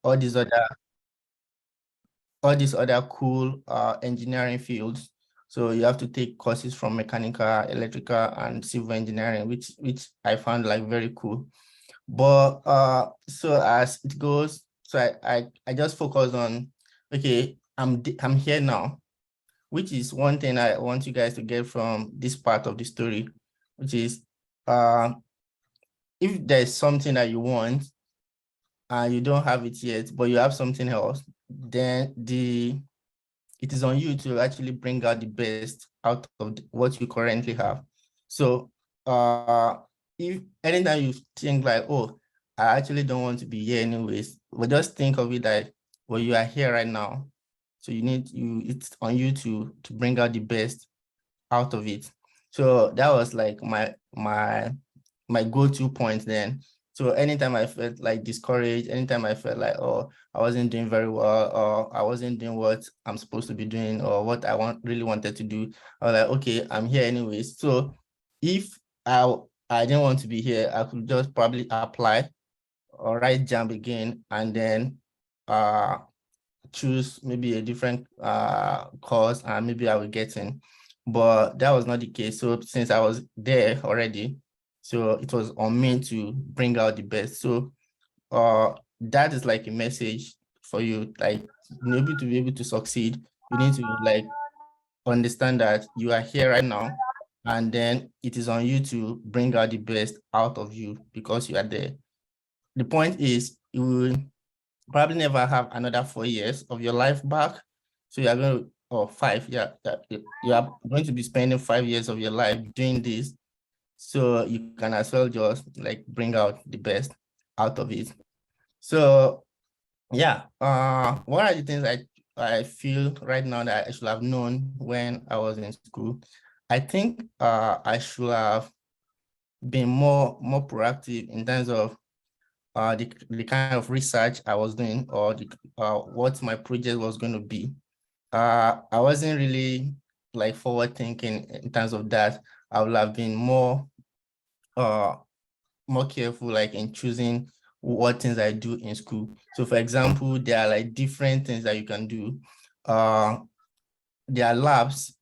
all these other cool engineering fields. So you have to take courses from mechanical, electrical, and civil engineering, which I found like very cool. But so as it goes, so I just focus on, okay, I'm here now, which is one thing I want you guys to get from this part of the story, which is if there's something that you want and you don't have it yet, but you have something else, then it is on you to actually bring out the best out of what you currently have. So if anytime you think like, oh, I actually don't want to be here anyways, but just think of it that, well, you are here right now. So it's on you to bring out the best out of it. So that was like my go-to point then. So anytime I felt like discouraged, anytime I felt like, oh, I wasn't doing very well, or I wasn't doing what I'm supposed to be doing, or what I really wanted to do, I was like, okay, I'm here anyways. So if I didn't want to be here, I could just probably apply or write jump again, and then choose maybe a different course, and maybe I will get in. But that was not the case. So since I was there already, so it was on me to bring out the best. So that is like a message for you, like maybe to be able to succeed, you need to like understand that you are here right now, and then it is on you to bring out the best out of you because you are there. The point is, you will probably never have another 4 years of your life back. So you are going to, or 5, yeah, you are going to be spending 5 years of your life doing this. So you can as well just like bring out the best out of it. So yeah, what are the things I feel right now that I should have known when I was in school? I think I should have been more proactive in terms of the kind of research I was doing, or what my project was going to be. I wasn't really like forward thinking in terms of that. I would have been more careful, like in choosing what things I do in school. So for example, there are like different things that you can do. There are labs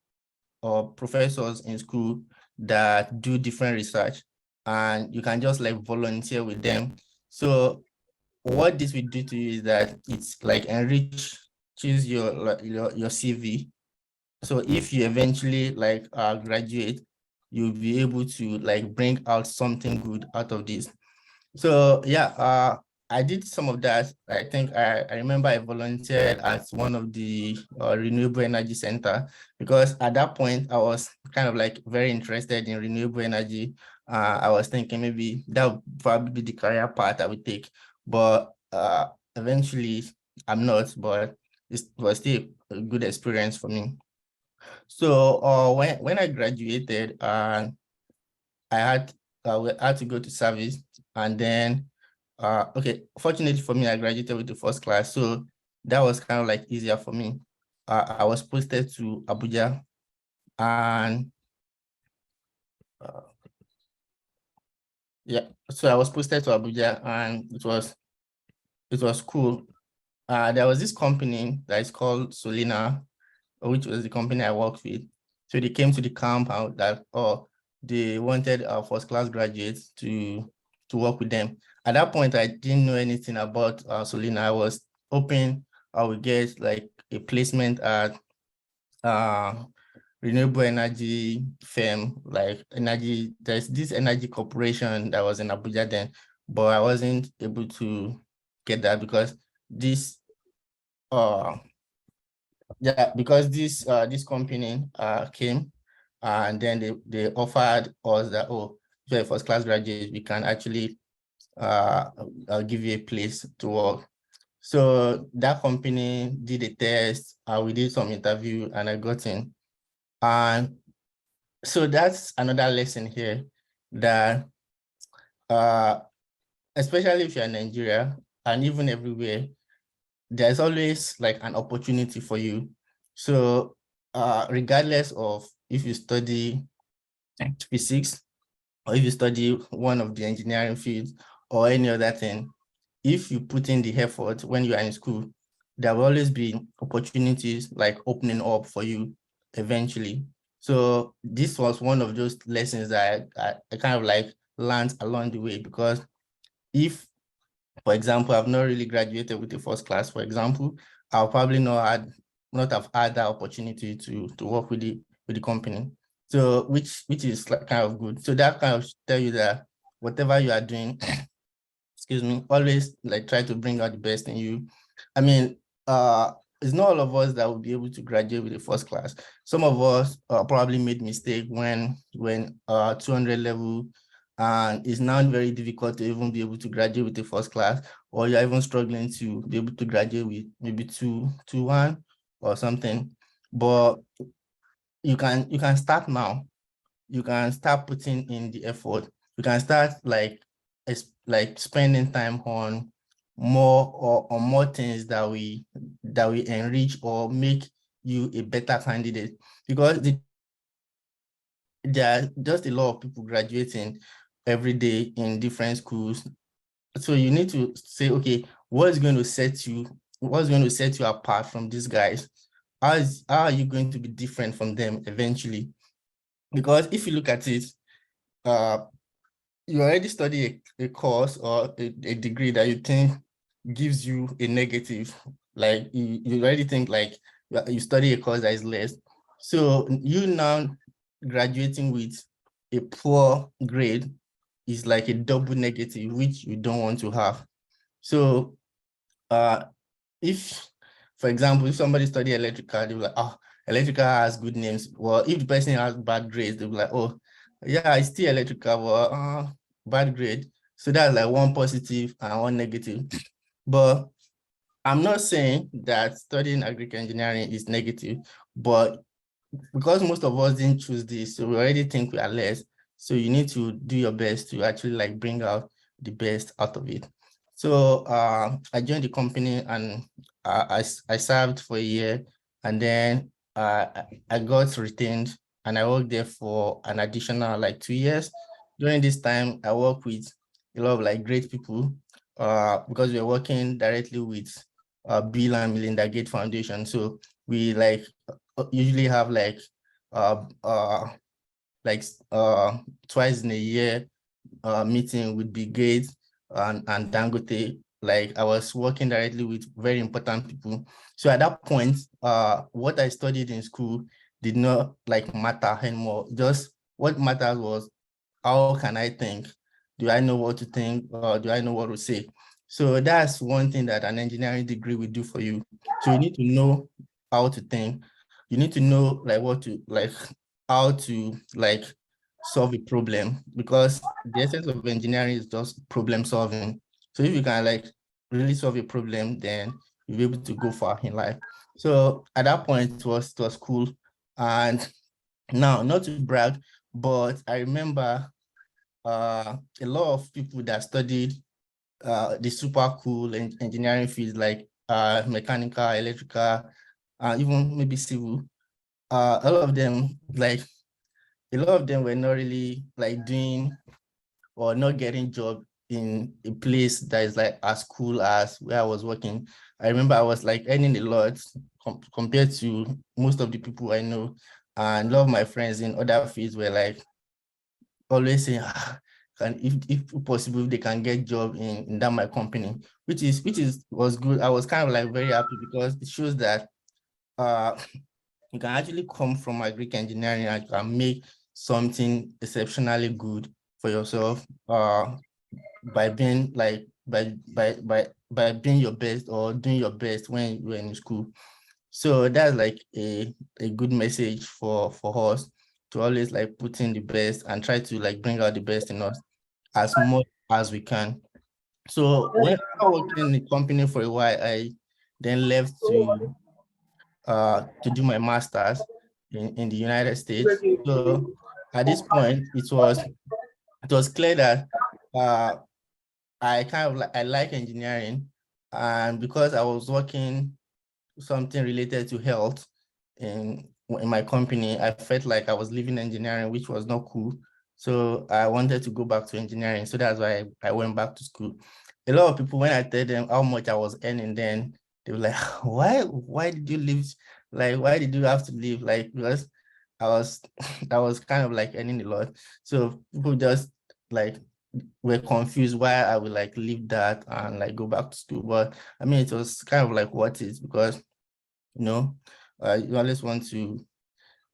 or professors in school that do different research, and you can just like volunteer with them. So what this will do to you is that it's like enriches your CV. So if you eventually like graduate, you'll be able to like bring out something good out of this. So yeah, I did some of that. I think I remember I volunteered at one of the renewable energy center, because at that point I was kind of like very interested in renewable energy. I was thinking maybe that would probably be the career path I would take, but eventually I'm not, but it was still a good experience for me. So when I graduated, I had to go to service, and then okay, fortunately for me, I graduated with the first class, so that was kind of like easier for me. I was posted to Abuja, and yeah, so I was posted to Abuja, and it was cool. There was this company that is called Solina, which was the company I worked with. So they came to the camp out that they wanted our first class graduates to work with them. At that point, I didn't know anything about Solina. I was hoping I would get like a placement at renewable energy firm, like there's this energy corporation that was in Abuja then, but I wasn't able to get that because this this company came, and then they offered us that, oh, if you're a first class graduate, we can actually give you a place to work. So that company did a test, we did some interview, and I got in. And so that's another lesson here, that especially if you're in Nigeria and even everywhere, there's always like an opportunity for you. So regardless of if you study physics, or if you study one of the engineering fields or any other thing, if you put in the effort when you are in school, there will always be opportunities like opening up for you eventually. So this was one of those lessons that I kind of like learned along the way, because if, for example, I've not really graduated with the first class, for example, I'll probably not have had that opportunity to work with the company. So which is like kind of good. So that kind of tell you that whatever you are doing, excuse me, always like try to bring out the best in you. I mean, it's not all of us that will be able to graduate with the first class. Some of us probably made mistake when 200 level, and it's now very difficult to even be able to graduate with the first class, or you're even struggling to be able to graduate with maybe 221 or something. But you can start now. You can start putting in the effort. You can start like spending time on more things that we enrich or make you a better candidate, because there are just a lot of people graduating every day in different schools. So you need to say, okay, what's going to set you apart from these guys? How are you going to be different from them eventually? Because if you look at it, you already study a course or a degree that you think gives you a negative, like you already think like you study a course that is less. So you now graduating with a poor grade is like a double negative, which you don't want to have. So if, for example, if somebody study electrical, they'll be like, oh, electrical has good names. Well, if the person has bad grades, they'll be like, oh, yeah, it's still electrical, but bad grade. So that's like one positive and one negative. But I'm not saying that studying agricultural engineering is negative, but because most of us didn't choose this, so we already think we are less. So you need to do your best to actually like bring out the best out of it. So I joined the company, and I served for a year, and then I got retained, and I worked there for an additional like 2 years. During this time, I worked with a lot of like great people because we're working directly with Bill and Melinda Gates Foundation. So we like usually have like twice in a year meeting with Bill Gates and Dangote. Like I was working directly with very important people. So at that point, what I studied in school did not like matter anymore. Just what matters was, how can I think? Do I know what to think, or do I know what to say? So that's one thing that an engineering degree will do for you. So you need to know how to think. You need to know like how to like solve a problem, because the essence of engineering is just problem solving. So if you can like really solve a problem, then you'll be able to go far in life. So at that point, it was cool. And now, not to brag, but I remember a lot of people that studied the super cool engineering fields like mechanical, electrical, even maybe civil. A lot of them were not really like doing or not getting job in a place that is like as cool as where I was working. I remember I was like earning a lot compared to most of the people I know, and a lot of my friends in other fields were like always saying, and if possible, they can get job in that my company, which was good. I was kind of like very happy, because it shows that you can actually come from agric engineering and you can make something exceptionally good for yourself by being like by being your best or doing your best when you're in school. So that's like a good message for us to always like put in the best and try to like bring out the best in us as much as we can. So when I worked in the company for a while, I then left to do my master's in the United States. So at this point, it was clear that I kind of like I like engineering, and because I was working something related to health in my company, I felt like I was leaving engineering, which was not cool. So I wanted to go back to engineering. So that's why I went back to school. a lot of people, when I tell them how much I was earning then, they were like, why did you leave? Like, why did you have to leave? Like, because I was kind of like earning a lot. So people just like were confused why I would like leave that and like go back to school. But I mean, it was kind of like what is, because, you know, you always want to,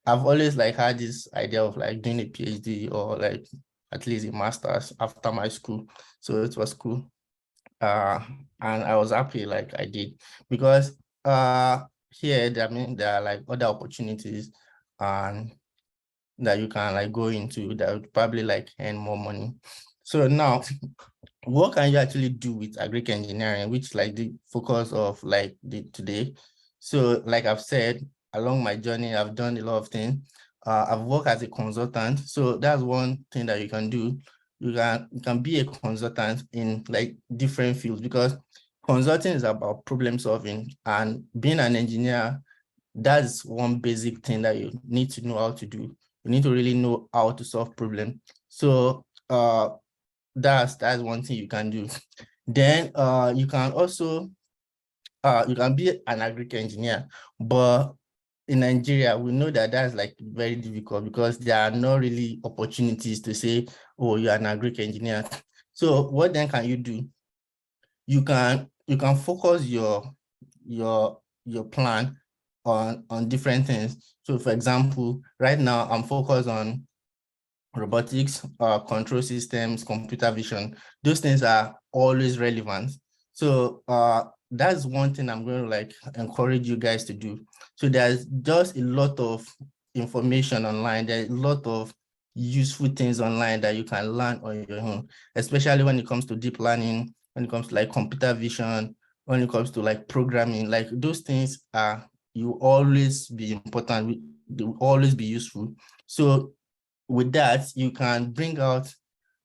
I've always like had this idea of like doing a PhD or like at least a master's after my school. So it was cool. And I was happy like I did, because here, I mean, there are like other opportunities and that you can like go into that would probably like earn more money. So now, what can you actually do with agric engineering, which like the focus of like the today? So like I've said, along my journey, I've done a lot of things. I've worked as a consultant. So that's one thing that you can do. You can be a consultant in like different fields, because consulting is about problem solving, and being an engineer, that's one basic thing that you need to know how to do. You need to really know how to solve problems. So that's one thing you can do. Then you can also you can be an agric engineer, but in Nigeria, we know that that's like very difficult, because there are not really opportunities to say, oh, you're an agric engineer. So what then can you do? You can focus your plan on different things. So for example, right now I'm focused on robotics, control systems, computer vision. Those things are always relevant. So that's one thing I'm going to like encourage you guys to do. So there's just a lot of information online. There's a lot of useful things online that you can learn on your own, especially when it comes to deep learning, when it comes to like computer vision, when it comes to like programming. Like those things are, you always be important, they will always be useful. So with that, you can bring out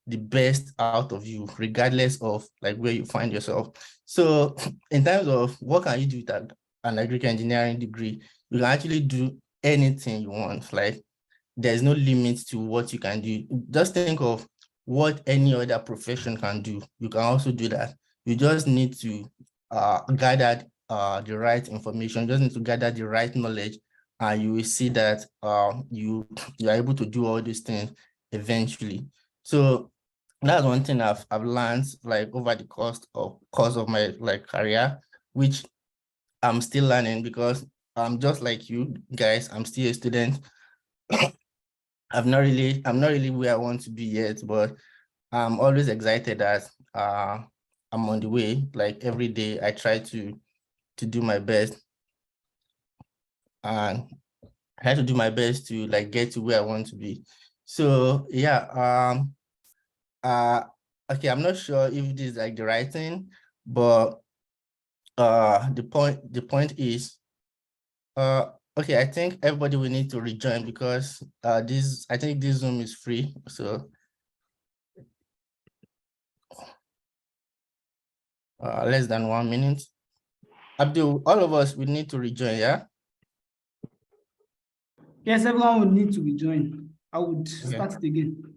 the best out of you, regardless of like where you find yourself. So in terms of what can you do with an agric engineering degree, you can actually do anything you want. Like there's no limit to what you can do. Just think of what any other profession can do. You can also do that. You just need to gather the right information. You just need to gather the right knowledge, and you will see that you're able to do all these things eventually. So that's one thing I've learned like over the course of my like career, which I'm still learning, because I'm just like you guys, I'm still a student. I'm not really where I want to be yet, but I'm always excited that I'm on the way. Like every day I try to do my best, and I try to do my best to like get to where I want to be. So yeah, okay, I'm not sure if this is like the right thing, but the point is okay, I think everybody will need to rejoin, because I think this Zoom is free. So less than 1 minute. Abdul, all of us, we need to rejoin, yeah? Yes, everyone would need to rejoin. I would Okay. start it again.